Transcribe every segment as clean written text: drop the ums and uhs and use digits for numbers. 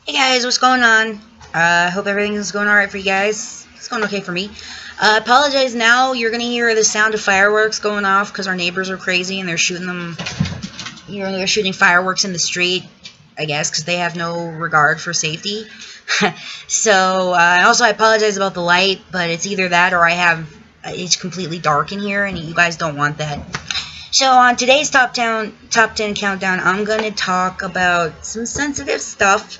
Hey guys, what's going on? Hope everything's going alright for you guys. It's going okay for me. Apologize now, you're gonna hear the sound of fireworks going off because our neighbors are crazy and they're shooting them. You know, they're shooting fireworks in the street, I guess, because they have no regard for safety. So, also I apologize about the light, but it's either that or it's completely dark in here and you guys don't want that. So on today's top 10 countdown, I'm gonna talk about some sensitive stuff.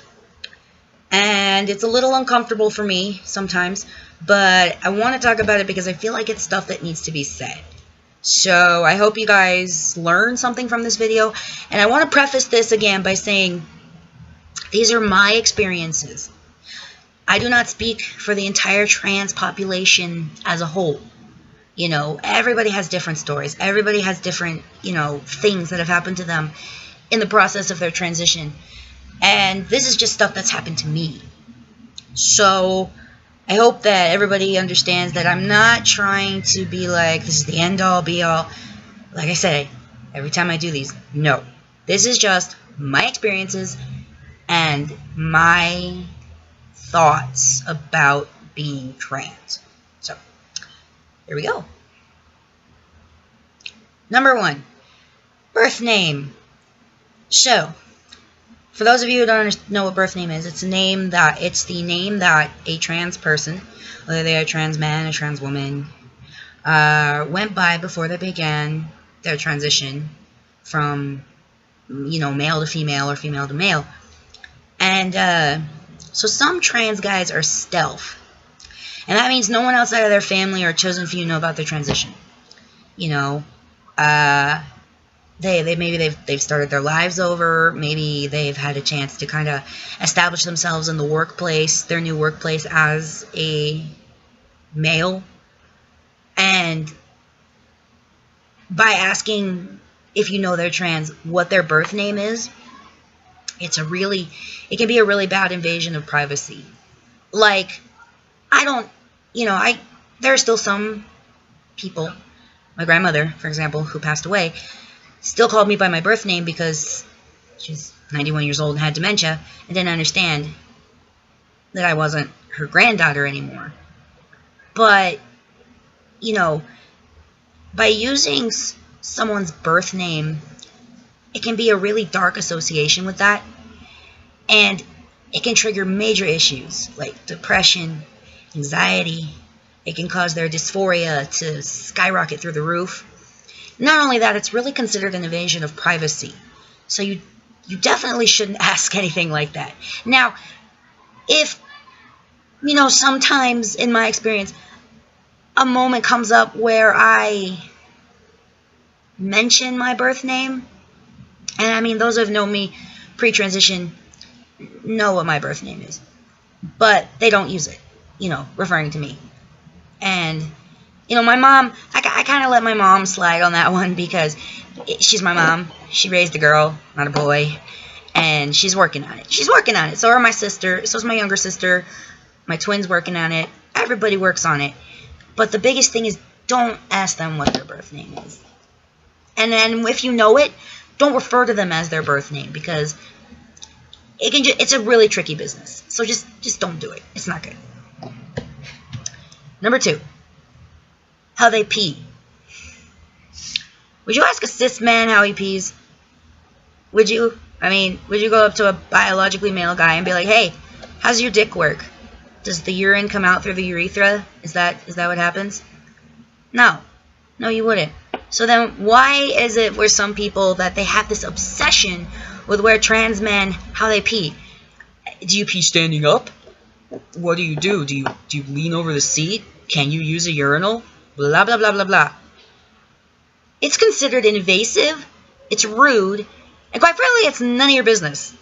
And it's a little uncomfortable for me sometimes, but I want to talk about it because I feel like it's stuff that needs to be said. So I hope you guys learn something from this video. And I want to preface this again by saying these are my experiences. I do not speak for the entire trans population as a whole. You know, everybody has different stories. Everybody has different, things that have happened to them in the process of their transition. And this is just stuff that's happened to me. So I hope that everybody understands that I'm not trying to be like, this is the end all be all. Like I say, every time I do these, no. This is just my experiences and my thoughts about being trans. So, here we go. Number 1, birth name. So, for those of you who don't know what birth name is, it's the name that a trans person, whether they're a trans man or trans woman, went by before they began their transition from, male to female or female to male. And so some trans guys are stealth, and that means no one outside of their family or chosen few know about their transition. They've started their lives over. Maybe they've had a chance to kind of establish themselves in the workplace, their new workplace, as a male. And by asking if you know they're trans, what their birth name is, it can be a really bad invasion of privacy. Like, there are still some people, my grandmother, for example, who passed away, still called me by my birth name because she's 91 years old and had dementia and didn't understand that I wasn't her granddaughter anymore. But, by using someone's birth name, it can be a really dark association with that. And it can trigger major issues like depression, anxiety. It can cause their dysphoria to skyrocket through the roof. Not only that, it's really considered an invasion of privacy. So you definitely shouldn't ask anything like that. Now, if, sometimes in my experience, a moment comes up where I mention my birth name, and I mean, those who have known me pre-transition know what my birth name is, but they don't use it, referring to me. And my mom, I kind of let my mom slide on that one because she's my mom. She raised a girl, not a boy, and she's working on it. She's working on it. So are my sister. So is my younger sister. My twin's working on it. Everybody works on it. But the biggest thing is don't ask them what their birth name is. And then if you know it, don't refer to them as their birth name because it's a really tricky business. So just don't do it. It's not good. Number 2. How they pee. Would you ask a cis man how he pees? Would you? Would you go up to a biologically male guy and be like, hey, how's your dick work? Does the urine come out through the urethra? Is that what happens? No. No, you wouldn't. So then why is it where some people that they have this obsession with where trans men, how they pee? Do you pee standing up? What do? Do you lean over the seat? Can you use a urinal? Blah, blah, blah, blah, blah. It's considered invasive, it's rude, and quite frankly, it's none of your business.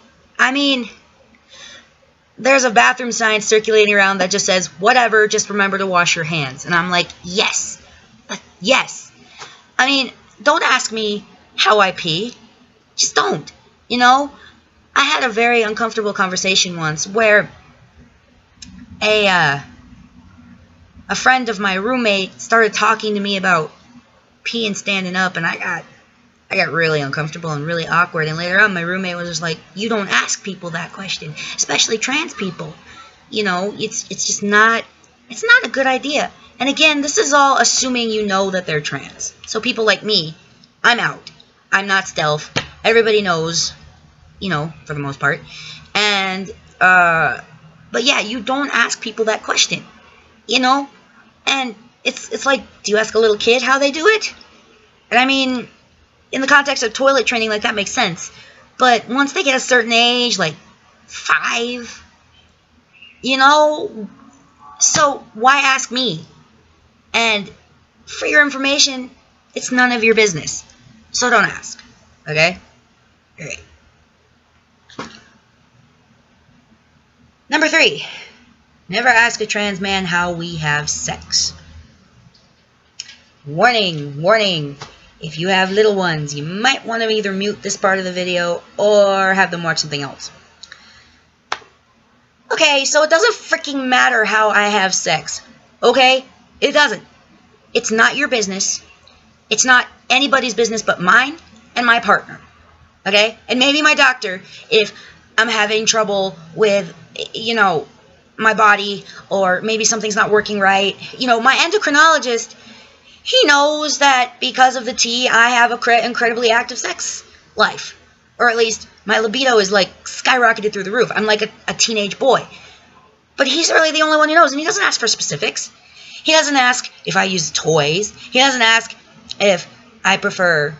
There's a bathroom sign circulating around that just says, whatever, just remember to wash your hands. And I'm like, yes. Yes. Don't ask me how I pee. Just don't. I had a very uncomfortable conversation once where a friend of my roommate started talking to me about peeing standing up, and I got I got really uncomfortable and really awkward. And later on, my roommate was just like, you don't ask people that question, especially trans people. You know, it's just not, it's not a good idea. And again, this is all assuming you know that they're trans. So people like me, I'm out. I'm not stealth. Everybody knows, you know, for the most part. And, but yeah, you don't ask people that question, you know? And it's like, do you ask a little kid how they do it? And I mean, in the context of toilet training, like, that makes sense. But once they get a certain age, like 5, you know, so why ask me? And for your information, it's none of your business. So don't ask, okay? All right. Number 3, never ask a trans man how we have sex. Warning, warning. If you have little ones, you might want to either mute this part of the video or have them watch something else. Okay, so it doesn't freaking matter how I have sex. Okay? It doesn't. It's not your business. It's not anybody's business but mine and my partner. Okay? And maybe my doctor if I'm having trouble with, you know, my body, or maybe something's not working right. You know, my endocrinologist, he knows that because of the T, I have a incredibly active sex life. Or at least my libido is like skyrocketed through the roof. I'm like a teenage boy. But he's really the only one who knows, and he doesn't ask for specifics. He doesn't ask if I use toys. He doesn't ask if I prefer,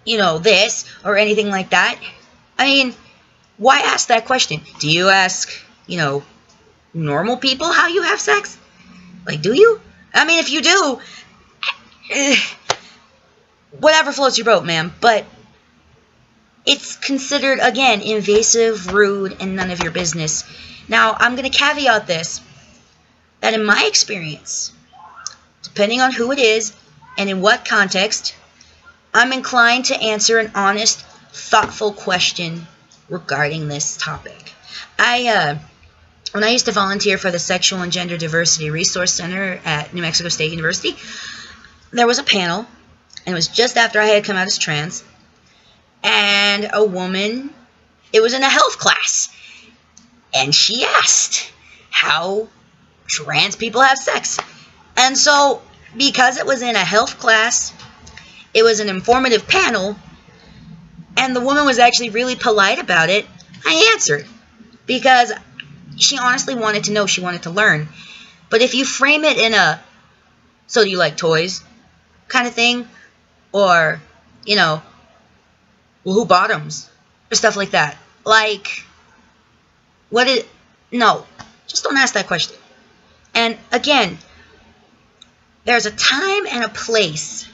you know, this or anything like that. I mean, why ask that question? Do you ask, you know, normal people how you have sex? Like, do you? I mean, if you do, whatever floats your boat, ma'am. But it's considered, again, invasive, rude, and none of your business. Now, I'm going to caveat this, that in my experience, depending on who it is and in what context, I'm inclined to answer an honest, thoughtful question regarding this topic. When I used to volunteer for the Sexual and Gender Diversity Resource Center at New Mexico State University, there was a panel, and it was just after I had come out as trans, and a woman, it was in a health class, and she asked how trans people have sex. And so, because it was in a health class, it was an informative panel, and the woman was actually really polite about it, I answered. Because she honestly wanted to know, she wanted to learn. But if you frame it in a, so do you like toys kind of thing, or, you know, well, who bottoms, or stuff like that. Like, no, just don't ask that question. And again, there's a time and a place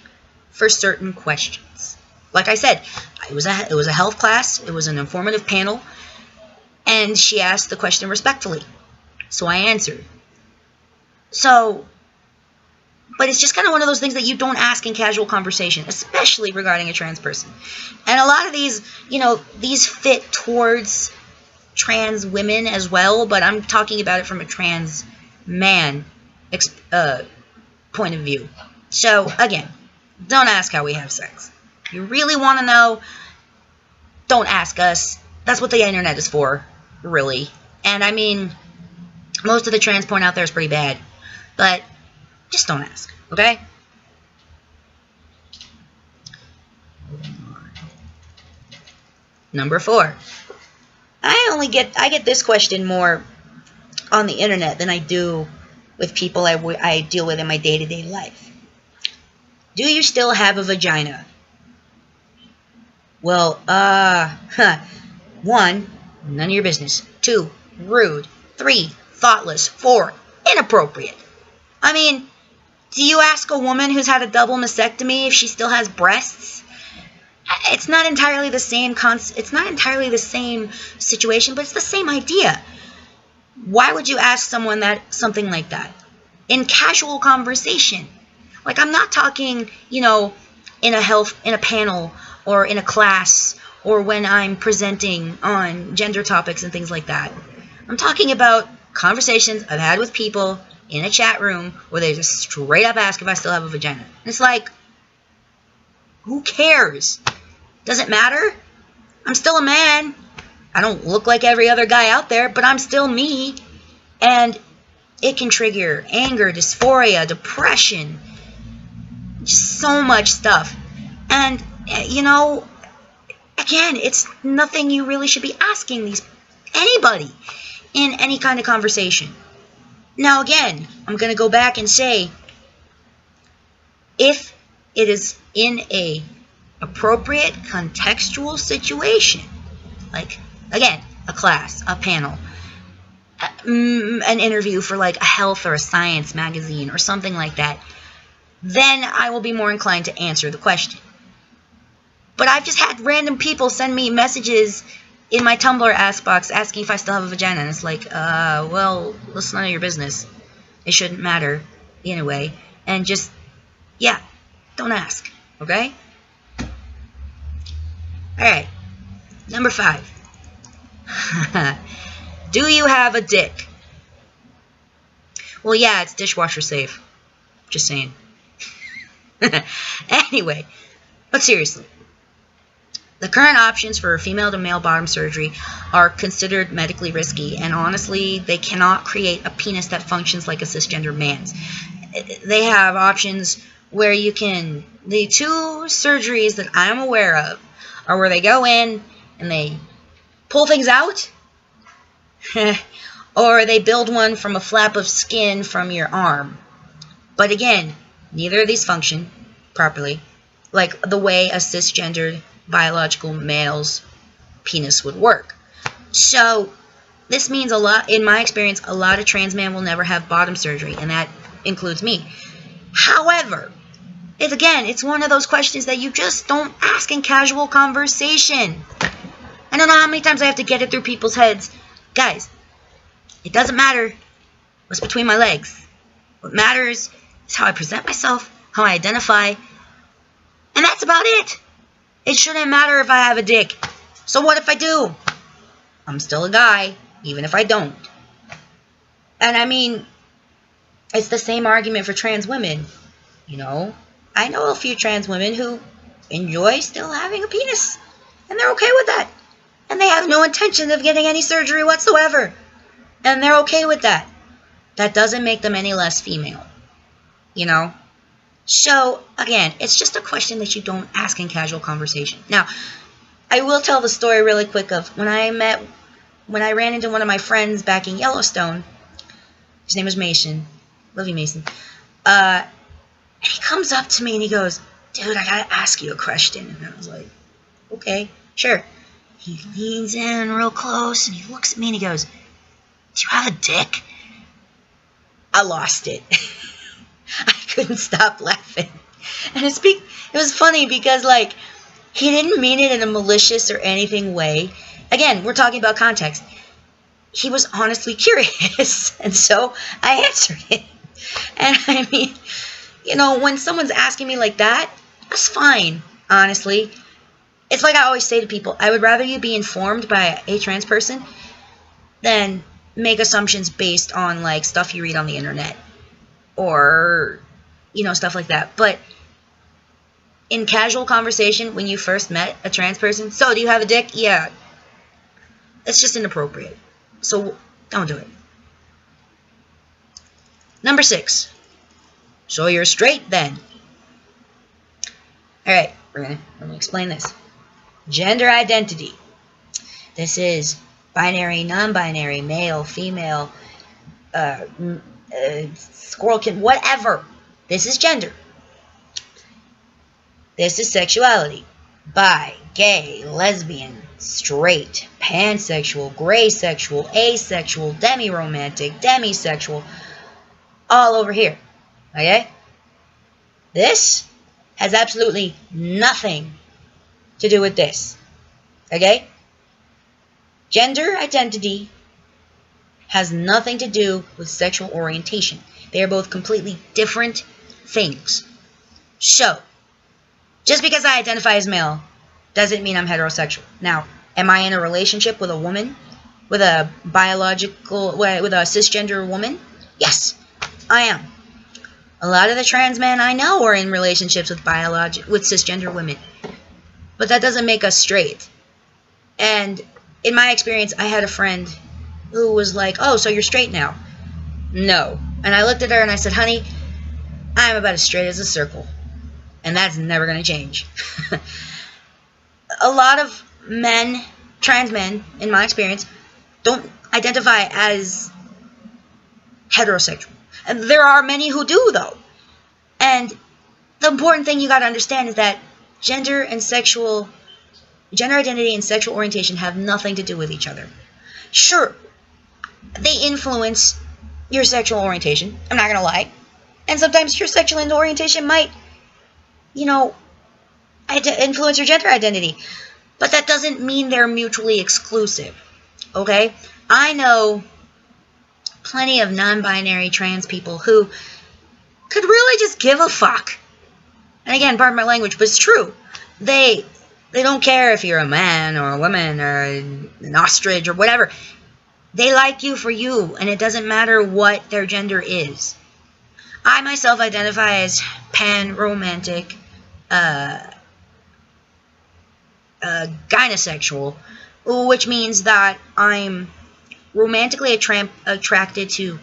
for certain questions. Like I said, it was a health class, it was an informative panel, and she asked the question respectfully. So I answered. So, but it's just kind of one of those things that you don't ask in casual conversation, especially regarding a trans person. And a lot of these, you know, these fit towards trans women as well, but I'm talking about it from a trans man point of view. So, again, don't ask how we have sex. If you really want to know, don't ask us. That's what the internet is for, really. And I mean, most of the trans porn out there is pretty bad. But just don't ask, okay? Number 4. I get this question more on the internet than I do with people I deal with in my day-to-day life. Do you still have a vagina? Well, 1, none of your business. 2, rude. 3, thoughtless. 4, inappropriate. I mean, do you ask a woman who's had a double mastectomy if she still has breasts? It's not entirely the same it's not entirely the same situation, but it's the same idea. Why would you ask someone something like that? In casual conversation. Like, I'm not talking, you know, in a panel or in a class or when I'm presenting on gender topics and things like that. I'm talking about conversations I've had with people in a chat room where they just straight up ask if I still have a vagina. And it's like, who cares? Does it matter? I'm still a man. I don't look like every other guy out there, but I'm still me. And it can trigger anger, dysphoria, depression, just so much stuff. And, you know, again, it's nothing you really should be asking anybody in any kind of conversation. Now, again, I'm going to go back and say, if it is in a appropriate contextual situation, like, again, a class, a panel, an interview for like a health or a science magazine or something like that, then I will be more inclined to answer the question. But I've just had random people send me messages in my Tumblr ask box asking if I still have a vagina, and it's like, well, that's none of your business. It shouldn't matter anyway, and just, yeah, don't ask, okay? Alright, number 5. Do you have a dick? Well, yeah, it's dishwasher safe. Just saying. Anyway, but seriously, the current options for female to male bottom surgery are considered medically risky, and honestly, they cannot create a penis that functions like a cisgender man's. They have options where you can, the 2 surgeries that I'm aware of are where they go in and they pull things out, or they build one from a flap of skin from your arm. But again, neither of these function properly, like the way a cisgendered biological male's penis would work. So this means a lot, in my experience, a lot of trans men will never have bottom surgery, and that includes me. However, if again, it's one of those questions that you just don't ask in casual conversation. I don't know how many times I have to get it through people's heads. Guys, it doesn't matter what's between my legs. What matters is how I present myself, how I identify, and that's about it. It shouldn't matter if I have a dick. So what if I do? I'm still a guy, even if I don't. And I mean, it's the same argument for trans women. You know, I know a few trans women who enjoy still having a penis, and they're okay with that. And they have no intention of getting any surgery whatsoever. And they're okay with that. That doesn't make them any less female. You know? So, again, it's just a question that you don't ask in casual conversation. Now, I will tell the story really quick of when I ran into one of my friends back in Yellowstone. His name was Mason. Love you, Mason. And he comes up to me and he goes, dude, I gotta ask you a question. And I was like, okay, sure. He leans in real close and he looks at me and he goes, do you have a dick? I lost it. I couldn't stop laughing. And it was funny because, like, he didn't mean it in a malicious or anything way. Again, we're talking about context. He was honestly curious, and so I answered it. And I mean, you know, when someone's asking me like that, that's fine, honestly. It's like I always say to people, I would rather you be informed by a trans person than make assumptions based on, like, stuff you read on the internet. Or, you know, stuff like that. But in casual conversation, when you first met a trans person, so do you have a dick? Yeah. It's just inappropriate. So don't do it. Number 6. So you're straight then. Alright, we're gonna explain this. Gender identity. This is binary, non-binary, male, female, squirrel kid, whatever. This is gender. This is sexuality. Bi, gay, lesbian, straight, pansexual, gray sexual, asexual, demi-romantic, demisexual, all over here. Okay? This has absolutely nothing to do with this. Okay? Gender identity has nothing to do with sexual orientation. They are both completely different things. So, just because I identify as male doesn't mean I'm heterosexual. Now, am I in a relationship with a woman? With a cisgender woman? Yes, I am. A lot of the trans men I know are in relationships with cisgender women. but that doesn't make us straight. And in my experience, I had a friend who was like, oh, so you're straight now? No. And I looked at her and I said, honey, I'm about as straight as a circle. And that's never going to change. A lot of men, trans men, in my experience, don't identify as heterosexual. And there are many who do, though. And the important thing you got to understand is that gender identity and sexual orientation have nothing to do with each other. Sure, they influence your sexual orientation. I'm not going to lie. And sometimes your sexual orientation might, influence your gender identity. But that doesn't mean they're mutually exclusive. Okay? I know plenty of non-binary trans people who could really just give a fuck. And again, pardon my language, but it's true. They don't care if you're a man or a woman or an ostrich or whatever. They like you for you, and it doesn't matter what their gender is. I myself identify as pan-romantic, gynosexual, which means that I'm romantically attracted to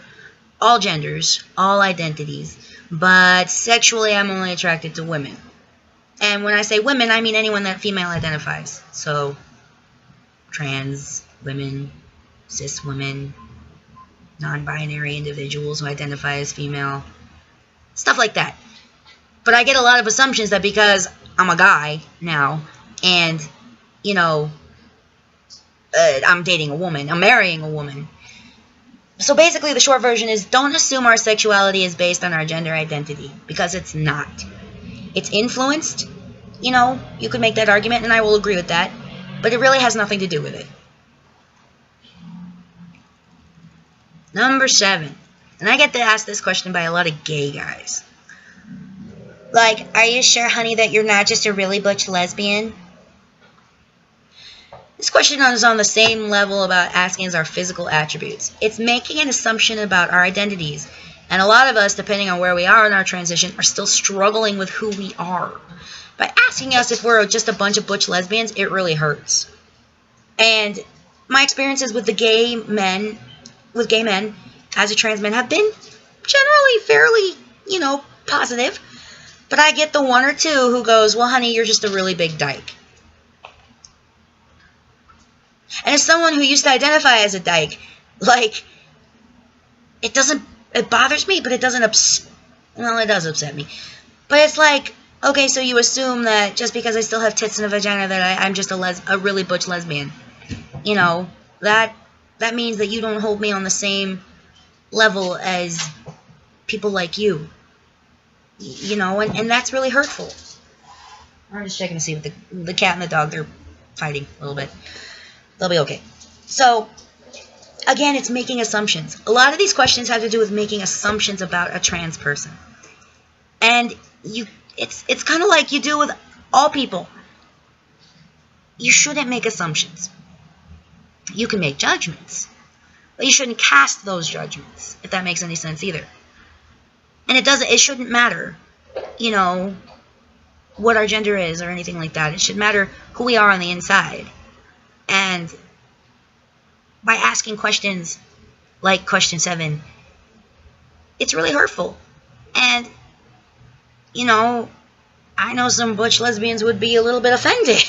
all genders, all identities, but sexually I'm only attracted to women. And when I say women, I mean anyone that female identifies. So, trans women, cis women, non-binary individuals who identify as female, stuff like that. But I get a lot of assumptions that because I'm a guy now, and, I'm dating a woman, I'm marrying a woman. So basically the short version is, don't assume our sexuality is based on our gender identity, because it's not. It's influenced, you could make that argument, and I will agree with that, but it really has nothing to do with it. Number 7. And I get to ask this question by a lot of gay guys. Like, are you sure, honey, that you're not just a really butch lesbian? This question is on the same level about asking us our physical attributes. It's making an assumption about our identities. And a lot of us, depending on where we are in our transition, are still struggling with who we are. By asking us if we're just a bunch of butch lesbians, it really hurts. And my experiences with gay men as a trans man have been generally fairly, positive. But I get the one or two who goes, well, honey, you're just a really big dyke. And as someone who used to identify as a dyke, it bothers me, but it doesn't it does upset me. But it's like, okay, so you assume that just because I still have tits and a vagina that I'm just a really butch lesbian. That means that you don't hold me on the same level as people like you. And that's really hurtful. I'm just checking to see if the cat and the dog, they're fighting a little bit. They'll be okay. So, again, it's making assumptions. A lot of these questions have to do with making assumptions about a trans person. And it's kind of like you do with all people. You shouldn't make assumptions. You can make judgments, but you shouldn't cast those judgments, if that makes any sense either. And it shouldn't matter, what our gender is or anything like that. It should matter who we are on the inside. And by asking questions like question 7, it's really hurtful. And, I know some butch lesbians would be a little bit offended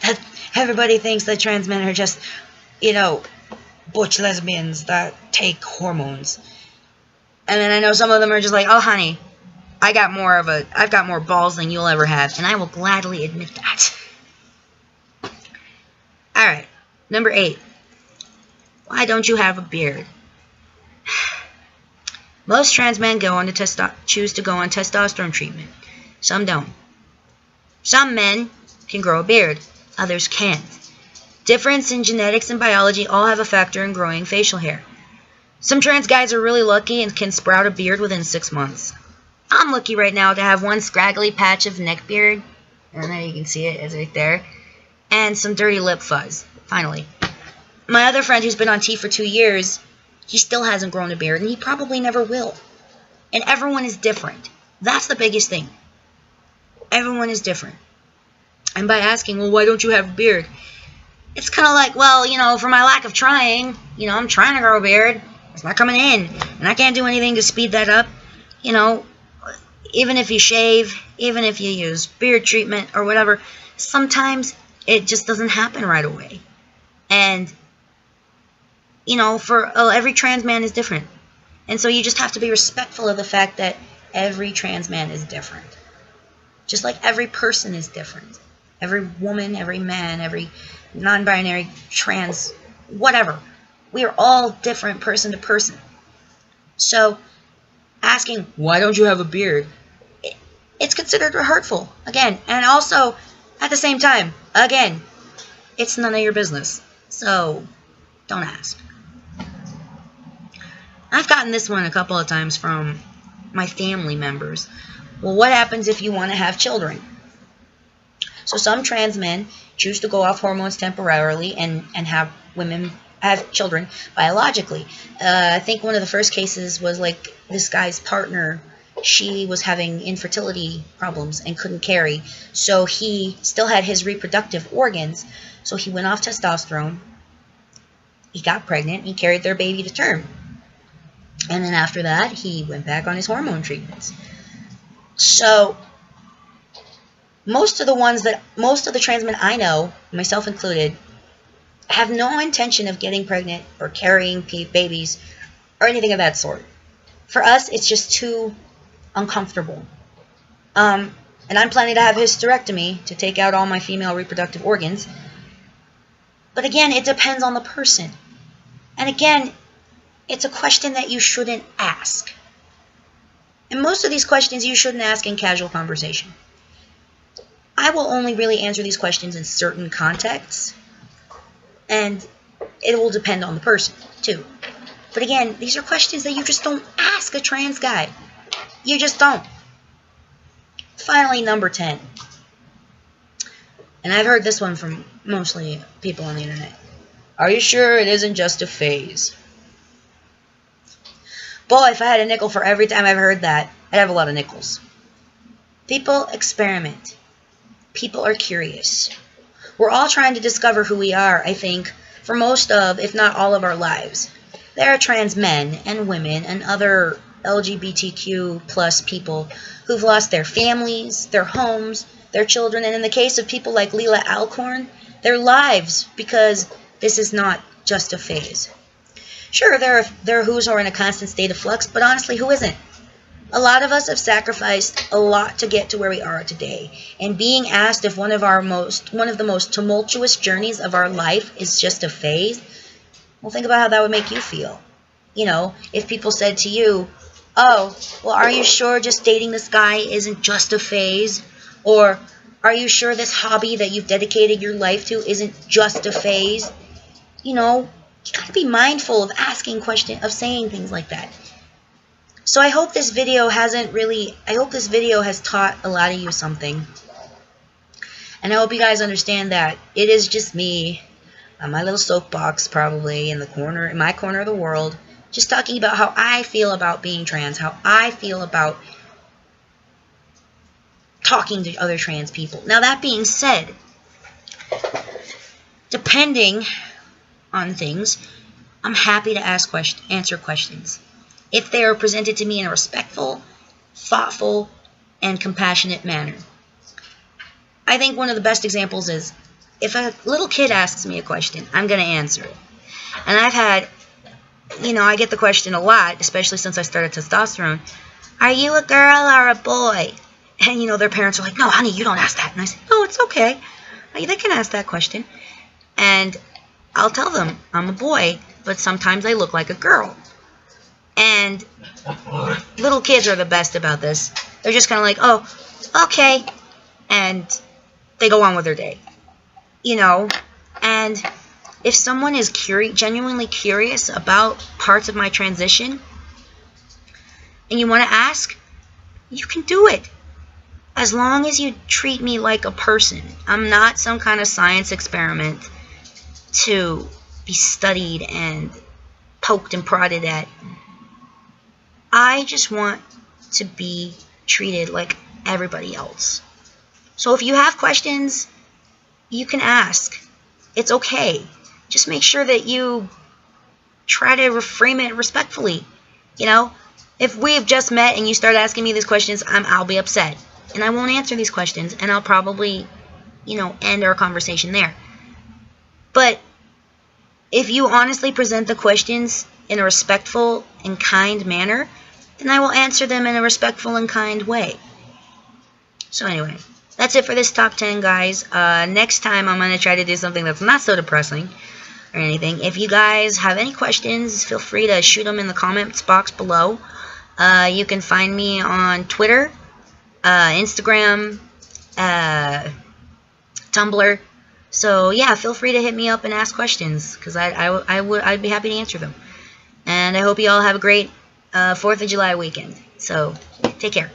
that everybody thinks that trans men are just, butch lesbians that take hormones. And then I know some of them are just like, oh, honey, I've got more balls than you'll ever have. And I will gladly admit that. Alright, number 8. Why don't you have a beard? Most trans men choose to go on testosterone treatment. Some don't. Some men can grow a beard. Others can't. Difference in genetics and biology all have a factor in growing facial hair. Some trans guys are really lucky and can sprout a beard within 6 months. I'm lucky right now to have one scraggly patch of neck beard. And there you can see it, it's right there. And some dirty lip fuzz, finally. My other friend who's been on T for 2 years, he still hasn't grown a beard, and he probably never will. And everyone is different. That's the biggest thing. Everyone is different. And by asking, well, why don't you have a beard? It's kind of like, well, you know, for my lack of trying, you know, I'm trying to grow a beard. It's not coming in. And I can't do anything to speed that up. You know, even if you shave, even if you use beard treatment or whatever, sometimes it just doesn't happen right away. And, you know, for every trans man is different. And so you just have to be respectful of the fact that every trans man is different. Just like every person is different. Every woman, every man, every non-binary, trans, whatever. We are all different person to person. So asking, why don't you have a beard? It's considered hurtful. Again, and also, at the same time, again, it's none of your business. So don't ask. I've gotten this one a couple of times from my family members. Well, what happens if you want to have children? So some trans men choose to go off hormones temporarily and have women have children biologically. I think one of the first cases was like this guy's partner. She was having infertility problems and couldn't carry. So he still had his reproductive organs. So he went off testosterone. He got pregnant. He carried their baby to term. And then after that, he went back on his hormone treatments. So most of the trans men I know, myself included, have no intention of getting pregnant or carrying babies or anything of that sort. For us, it's just too uncomfortable. And I'm planning to have a hysterectomy to take out all my female reproductive organs. But again, it depends on the person. And again, it's a question that you shouldn't ask. And most of these questions you shouldn't ask in casual conversation. I will only really answer these questions in certain contexts. And it will depend on the person, too. But again, these are questions that you just don't ask a trans guy. You just don't. Finally, number 10. And I've heard this one from mostly people on the internet. Are you sure it isn't just a phase? Boy, if I had a nickel for every time I've heard that, I'd have a lot of nickels. People experiment. People are curious. We're all trying to discover who we are, I think, for most of, if not all of our lives. There are trans men and women and other LGBTQ plus people who've lost their families, their homes, their children, and in the case of people like Leela Alcorn, their lives, because this is not just a phase. Sure, there are who's who are in a constant state of flux, but honestly, who isn't? A lot of us have sacrificed a lot to get to where we are today. And being asked if one of the most tumultuous journeys of our life is just a phase, well, think about how that would make you feel. You know, if people said to you, oh, well, are you sure just dating this guy isn't just a phase? Or are you sure this hobby that you've dedicated your life to isn't just a phase? You know, you gotta be mindful of asking questions, of saying things like that. So I hope this video has taught a lot of you something. And I hope you guys understand that it is just me, on my little soapbox probably, in my corner of the world, just talking about how I feel about being trans, how I feel about talking to other trans people. Now that being said, depending on things, I'm happy to answer questions if they are presented to me in a respectful, thoughtful, and compassionate manner. I think one of the best examples is if a little kid asks me a question, I'm going to answer it. And I've had, I get the question a lot, especially since I started testosterone. Are you a girl or a boy? And, their parents are like, no, honey, you don't ask that. And I say, no, it's okay. They can ask that question. And I'll tell them I'm a boy, but sometimes I look like a girl. And little kids are the best about this. They're just kind of like, oh, okay. And they go on with their day. And if someone is genuinely curious about parts of my transition, and you want to ask, you can do it. As long as you treat me like a person. I'm not some kind of science experiment to be studied and poked and prodded at. I just want to be treated like everybody else. So if you have questions, you can ask. It's okay. Just make sure that you try to reframe it respectfully. You know, if we've just met and you start asking me these questions, I'll be upset. And I won't answer these questions. And I'll probably, end our conversation there. But if you honestly present the questions in a respectful and kind manner, then I will answer them in a respectful and kind way. So anyway, that's it for this top 10, guys. Next time I'm going to try to do something that's not so depressing or anything. If you guys have any questions, feel free to shoot them in the comments box below. You can find me on Twitter, Instagram, Tumblr. So yeah, feel free to hit me up and ask questions, because I'd be happy to answer them. And I hope you all have a great 4th of July weekend. So take care.